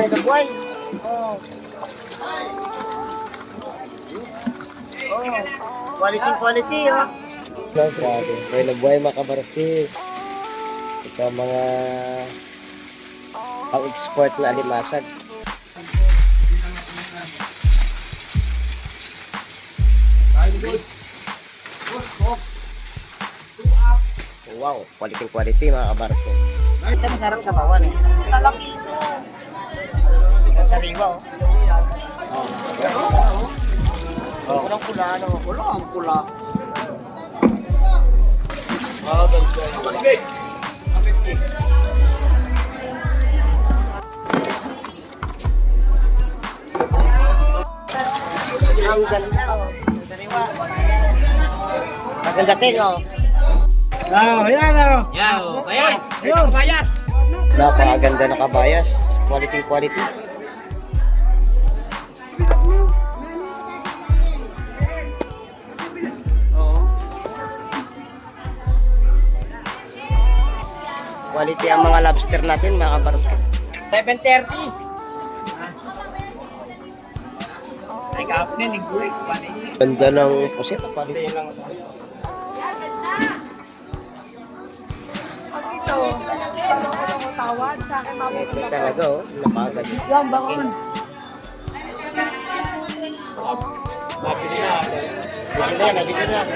buhay na buhay. Oh. Oh. Quality, quality, oh. Grabe. Buhay na buhay mga kabarasi. Ito ang mga pang-export na alimasag. Wow, quality quality mga kabarasi. Ito masarap sa bawan eh. Lalaki ito. Ito sa riwa, oh. Oh. Kulang pula, ano? Kulang pula. Ang ganda, oh. Sa riwa. Maganda din, oh. Ayan o. Ayan. Ayun, bayas. Napakaganda na kabayas. Quality quality. Quality ang mga lobster natin mga kabarasi. 7:30. Ay, kahapon na, linggurik. Ganda ng pusit. Quality. Ito, tawad sa akin, Ito talaga oh. Napakaganda. Yan, bangon. Bigyan na yan. Bigyan na yan.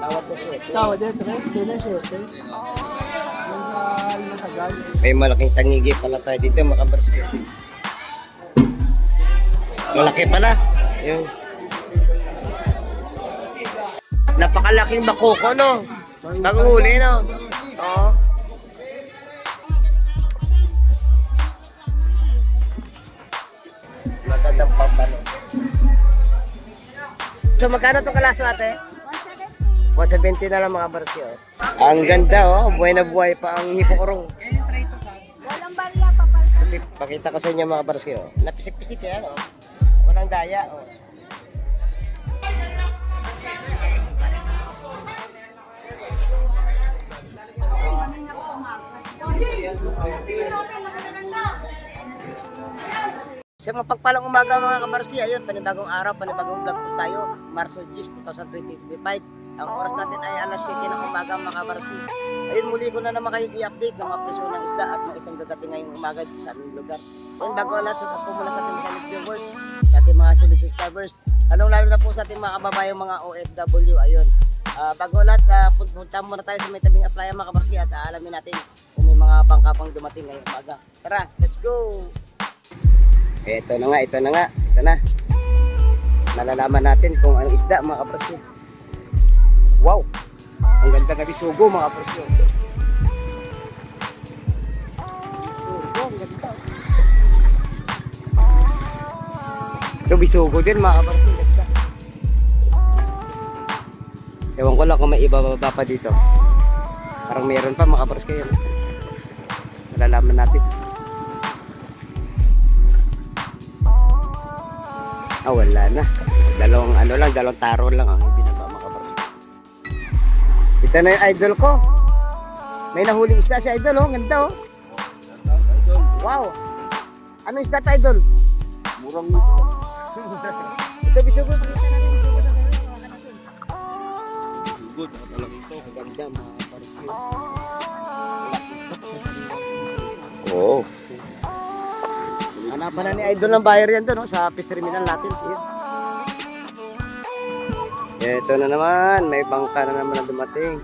Tawad na siya. Tawad din, din siya. May malaking tangigi pala tayo dito mga kabarasi. Malaki pala. Yung napakalaking bakoko no. Pag-uli no. Oo. Magandang pampano. So magkano itong kalaso ate? 170 na lang mga kabarasi oh. Ang ganda oh. Buhay na buhay pa ang hipokorong. Walang barya, papalta. Pakita ko sa inyo mga kabarasi oh. Napisik-pisik yan oh. Walang daya oh. Sa mapagpalang umaga mga kabarski, ayun, panibagong araw, panibagong vlog po tayo, Marso 10, 2025. Ang oras natin ay alas 7 ng umaga mga kabarski. Ayun, muli ko na naman kayo i-update ng mga presyo ng isda at mga itong dadating ngayong umaga sa aming lugar. Ayun, bago alas, so po mula sa ating mga viewers, sa ating mga solid subscribers, lalo na po sa ating mga kababayang mga OFW, ayun. Bago lahat, punta muna tayo sa may tabing applyan mga kabarski at alamin natin kung may mga bangka pang dumating ngayong umaga. Tara, let's go! Ito na nga. Malalaman natin kung ang isda mga kaprasyo. Wow! Ang ganda na bisugo mga kaprasyo. Bisugo, ang ganda. Ito bisugo din mga kaprasyo. Ganda. Ewan ko lang kung may ibababa pa dito. Parang meron pa mga kaprasyo yun. Malalaman natin. Wala na. Dalawang taro lang ang binaba mga kabarasi. Ito na yung idol ko. May nahuling isda si idol oh. Ganda oh. Wow. Ano isda ta idol? Murang nito. Ito bisugo. Pakita natin bisugo sa tayo. Good, nakalaki ito. Ganda mga kabarasi. Oo. Hanapan na ni idol ng buyer yan doon, no? Sa fish terminal natin. Ito na naman, may bangka na naman na dumating.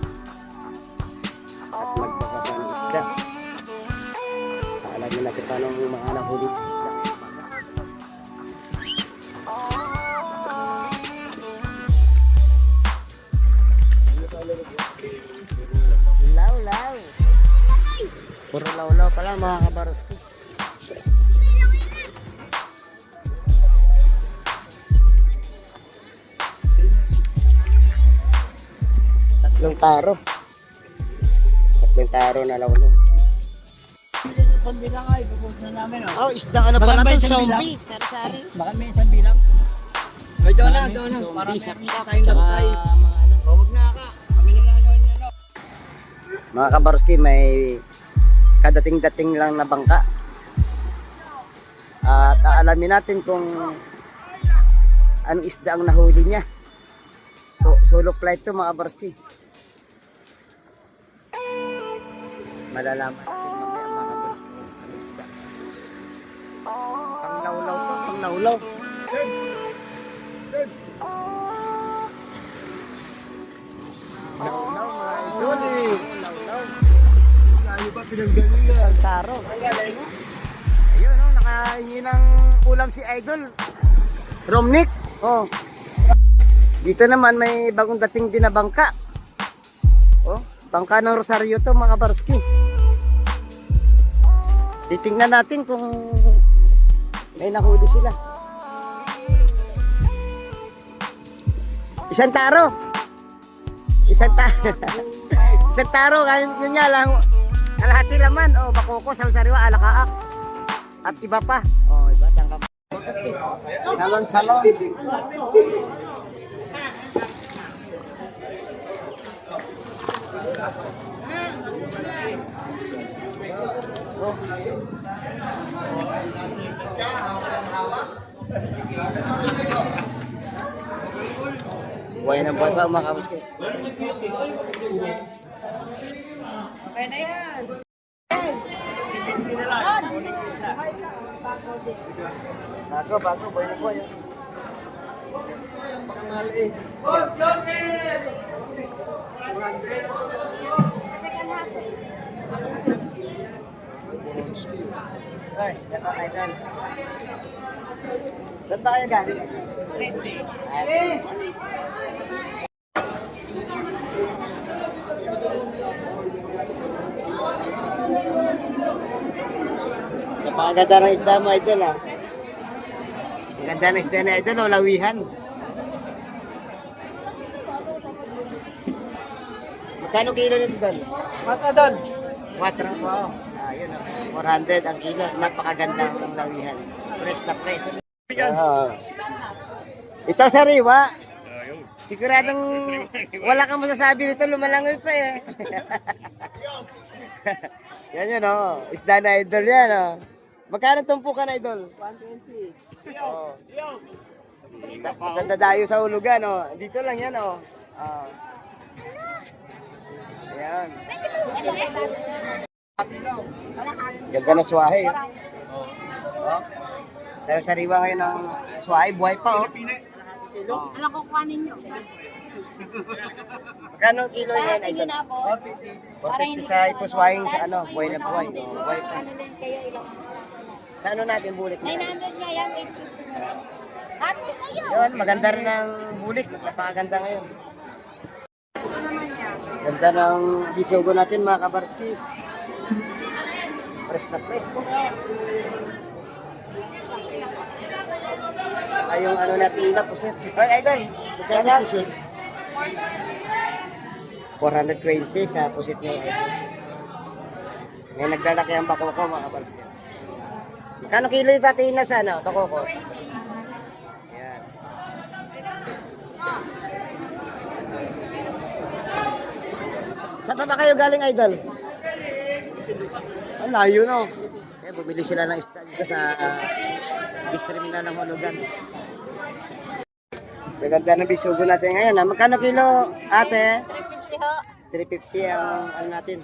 At magbababa ng isda. Alamin natin paano mga nahulit isda. Law. Puro law pala mga kabaroski. Tatlong taro na lawlo. Isang bilang ay, pupos na namin oh. Oh, isda ano pa Baka may natin? isang Zombie. Sari-sari. Baka may isang bilang. Ay, doon na. Para Zombie, meron saksak. tayong Tsaka gabay. mga ano. Huwag na ka. Kami na lang yun. Mga kabarski, may kadating-dating lang na bangka. At aalamin natin kung anong isda ang nahuli niya. So, solo flight to mga kabarski. Malalaman natin mamaya mga kabarski kung anong isda. Panglawlaw to, panglawlaw. Lawlaw mga idol. Lawlaw. Layo pa pinanggalingan. Saro. Ayun, oh, nakahingi ng ulam si Idol. Romnick. Oh. Dito naman may bagong dating din na bangka. Oh, bangka ng Rosario to mga kabarski. Titingnan natin kung may nahuli sila. Isang taro. Isang taro. Isang taro, yun nga lang. Kalahati laman, oh, bakoko, salsariwa, alakaak. At iba pa. Oh, iba, tangkap. Salon. Oh. Buhay na buhay pa mga kamuski. Okay na yan. Bago, buhay na buhay. Ay, dapat idol. Saan ba kayo galing? Napakaganda ng isda mo, idol, ha? Ang ganda ng isda na idol, o, lawihan. Magkano kilo nito, idol? Mata doon. 4 po. Yun, 400 ang kilo. Napakagandang lawihan. Fresh na fresh. Ito sariwa. Siguradong wala kang masasabi nito, lumalangoy pa eh. Yan, oh. Isda na idol yan, oh. Magkano tumpukan na idol? 120. Oh. Sa dadayo sa hulugan, oh. Dito lang yan, oh. Ayan. Ganda na swahe. Oh. Pero sariwa ngayon ng swahe, buhay pa, oh. Alam ko kuhanin nyo. Magkano kilo yan, idol? na boss. 450 sa ipuswahing sa ano, buhay na buhay. Oh, buhay pa. Ano din kayo ilang? Sa ano natin, bulik na? 900 nga yan, 850. Ate kayo! Yun, maganda rin ang bulik. Napakaganda ngayon. Ito naman yan. Ganda ng bisugo natin mga kabarski. Fresh na fresh. Ay, yung ano natin na pusit. Ay, idol. Magkano na pusit? 420 sa pusit niya, idol. May naglalaki ang bakoko mga kabarski. Magkano kilo yung tatiin na sa ano, bakoko? Ayan. Saan pa ba kayo galing, idol? Ang layo, no? Kaya bumili sila ng isda dito sa distriminal ng Hulugan. Maganda ng bisugo natin ngayon. Ha? Magkano kilo, ate? 350 ho. 350 ang ano natin.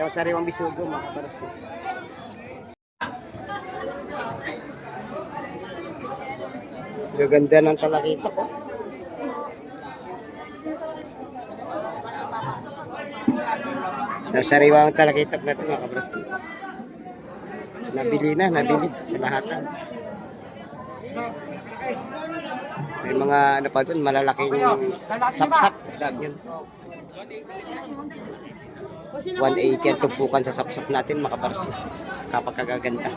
Yung sariwang bisugo, mga kaparaski. Gaganda ng talakita ko. Sa sariwang talakitak natin mga kabraski. Nabili sa lahatan. May mga ano pa doon, malalaking sapsap. Yun. 180 ang tumpukan sa sapsap natin mga kabraski. Kapag kagaganda.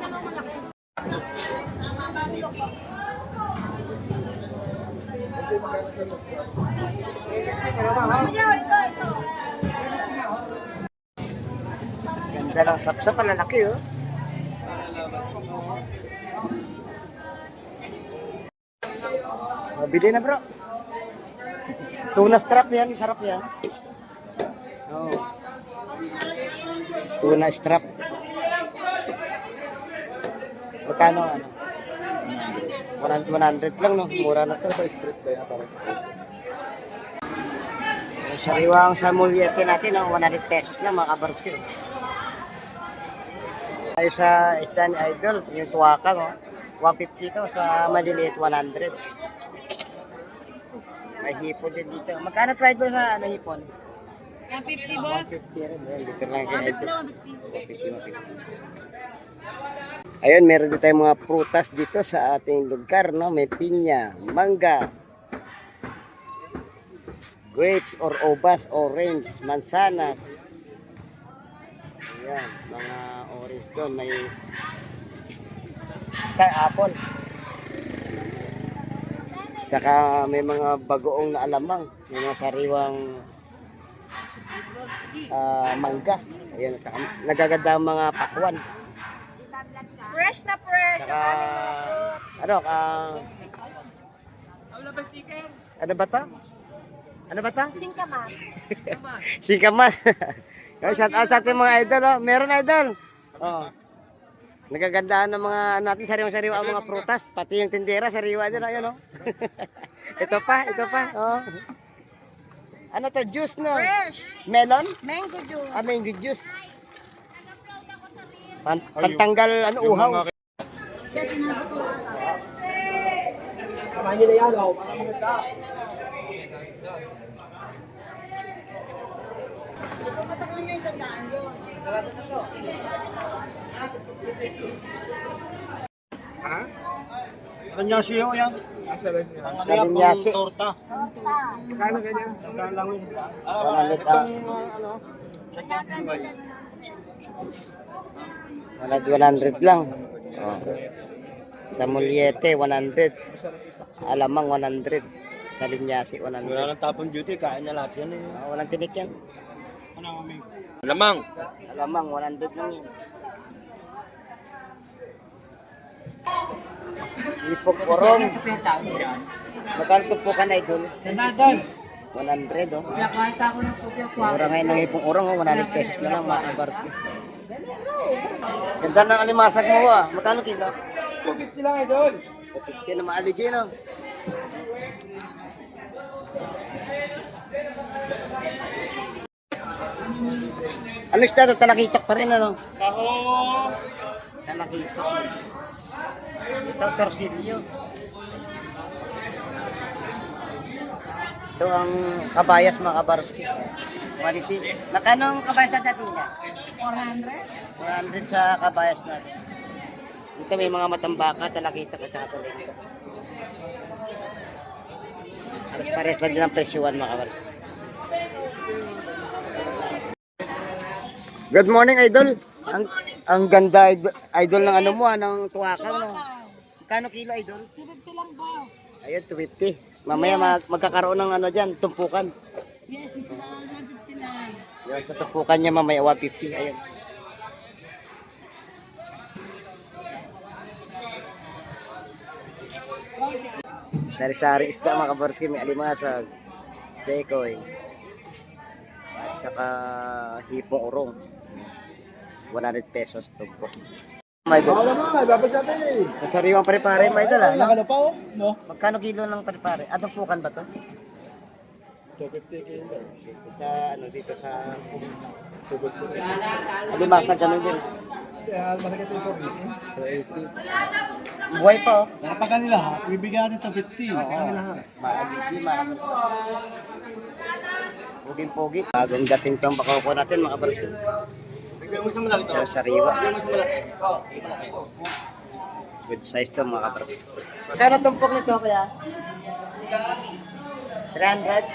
Ganda lang sapsap, lalaki oh. Bili na bro. Tuna strap yan, sarap yan. Oh. Tuna strap. Magkano ano? 100 lang, no? Mura na to. Street ba yan? Parang street. Yung sariwang sa mulyete natin, no? 100 pesos lang, mga kabarski. Tayo sa isda ni Idol, yung tuwaka, no? 150 to, sa maliliit 100. May hipon din dito. Magkano to, Idol, sa ano, hipon? 150 boss. 150 rin. Ayan, dito lang kay Idol. 150. Ayun, meron din tayong mga prutas dito sa ating lugar, no? May pinya, mangga, grapes or ubas, orange, mansanas. Ayan, mga orange doon. May star apple. Saka may mga bagoong na alamang. May mga sariwang mangga. Ayan, saka nagaganda ang mga pakwan. Fresh na fresh. Saka, ano, ano ba to? Ano ba to? Singkamas. Singkamas. Shout out sa ating mga idol, oh. Meron idol. Oh. Nagagandaan ng mga natin sariwa-sariwa ang mga prutas, pati yung tindera sariwa din ayun, oh. ito pa. Oh. Ano to? Juice, no? Fresh. Melon? Mango juice. Mango juice. Pantanggal ano uhaw. Kamahin nyo na yan, oh. Para maganda. Ha? Kanyasi yun yan. Salinyasi. Torta. Kano ganyan? Saan lang yun? Wanalit, Ano? 100 lang. Oh. Sa mulyete, 100. Alamang, 100. Sa linyasi, 100. Wala ng tapon duty, kain na lahat yan eh. Walang tinik yan. Lamang. Alamang, 100 lang yan. Ipok orong. Magkano tupukan na idol? 100, oh. Mura ngayon ng ipong orong, oh. 100 pesos na lang, mga kabarski. Ganda ng alimasag mo, ah. Magkano kilo? 250 lang, idol. 50 na maaligay, no? Ano siya ito? Talakitok pa rin, ano? Talakitok. Ito, torsilyo. Ito ang kabayas, mga kabarski. Quality. Nakano ang kabayas na dati niya? 400 sa kabayas natin. Ito may mga matambaka, talakitok at saka salito. Alas pares lang din ang presyuan, mga kabarski. Good morning, idol. Ang ganda, idol ng ano mo, ng tuwaka mo. Kano kilo, idol? 250 lang boss. Ayun, 250. Mamaya magkakaroon ng ano dyan, tumpukan. Yes, it's 150 lang. Yan, sa tumpukan niya mamaya, 150. Ayun. Sari-sari isda, mga kabarski. May alimasag, sekoy, at saka hipong urong. 100 pesos tumpok. May idol. Wala naman, babas natin eh. Ang sariwang pare-pare, may idol, ah. Nakano pa, oh. No? Magkano kilo ng pare-pare? Tumpukan ba to? 250 kilo. Sa ano dito sa alimasag ganun din. Kaya masakit yung 280. 280. Buhay pa, oh. Kaya pag kanila ha, bibigyan natin 250. Oo. Kanila ha. Maaligi, mahabos. Puging-pugi. Bagong dating tong bakaw natin, mga kabarski. Bigyan mo sa malaki to. Sa sariwa. Bigyan mo sa malaki. Good size to, mga kabarski. Magkano tumpok nito, kaya? 300?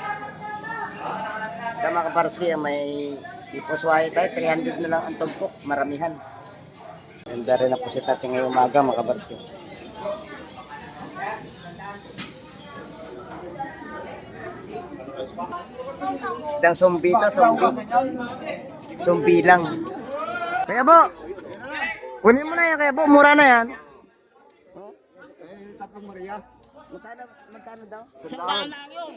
Ito, mga kabarski, may ipuswahe tayo. 300 na lang ang tumpok. Maramihan. Ganda rin na po si Tati ngayong umaga, mga kabarski. Sidang sumbi to, sumbi. Sumbi lang. Kaya bo, kunin mo na yan, kaya bo, mura na yan. Tatlong Maria. Magkano daw? Sandaan lang yun.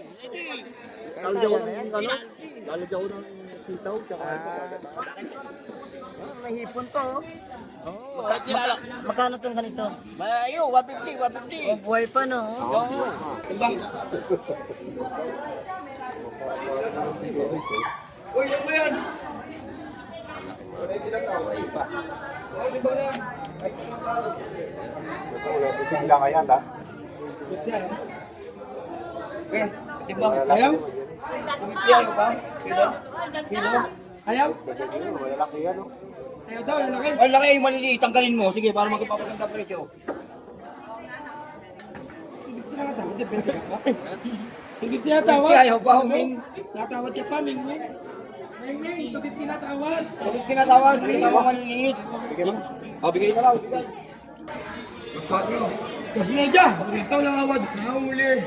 Lalagyan ko ng ano? Lalagyan ko ng sitaw. May hipon pa oh. Magkano tong ganito? Mayo, 150, 150. Oh, buhay pa no. Uy, yan mo yan. Tingnan kaya ta. Eh, timbang. Ayaw? Timbang ba? Kilo? Kilo? Ayaw? Malalaki yan, no? Ayaw daw, lalaki. Lalaki, maliliit. Tanggalin mo. Sige, para magpapaganda presyo. Hindi tinatawad. Ayaw ba, Ming? Natawad ka pa, Ming Ming. Ming Ming, hindi tinatawad. Bakit tinatawad? Tinatawag maliliit. O, bigay na lang. Bigay. Kasi medya, ikaw lang awad. Nahuli.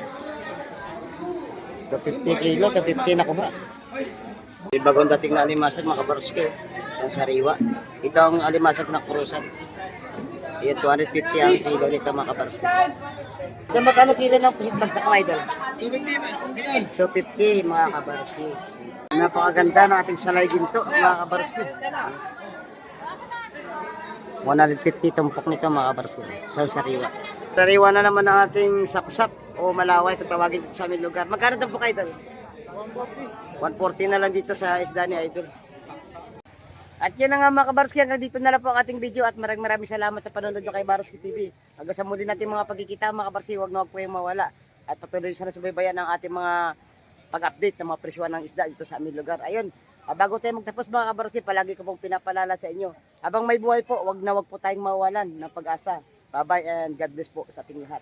The 50 kilo, the 15 ako ba? May bagong dating na alimasag mga kabarski. Ang sariwa. Ito ang alimasag na kurusan. Ayan, 250 ang kilo nito mga kabarski. Ito magkano kilo ng pusit bagsak mga idol? 250 mga kabarski. Napakaganda ng ating salay ginto mga kabarski. 150 tumpok nito mga kabarski. So sariwa. Sariwa na naman ang ating sapsap o malaway kung tawagin dito sa aming lugar. Magkano tumpok idol? 140 na lang dito sa isda ni idol. At yun na nga mga kabarski, hanggang dito na lang po ang ating video at maraming salamat sa panonood nyo kay Baroski TV. Hanggang sa muli natin mga pagkikita mga kabarski, huwag na huwag po yung mawala. At patuloy sa nasubaybayan ng ating mga pag-update ng mga presyuan ng isda dito sa aming lugar. Ayun, bago tayo magtapos mga kabarski, palagi ko pong pinapalala sa inyo. Habang may buhay po, huwag na huwag po tayong mawalan ng pag-asa. Bye-bye and God bless po sa ating lahat.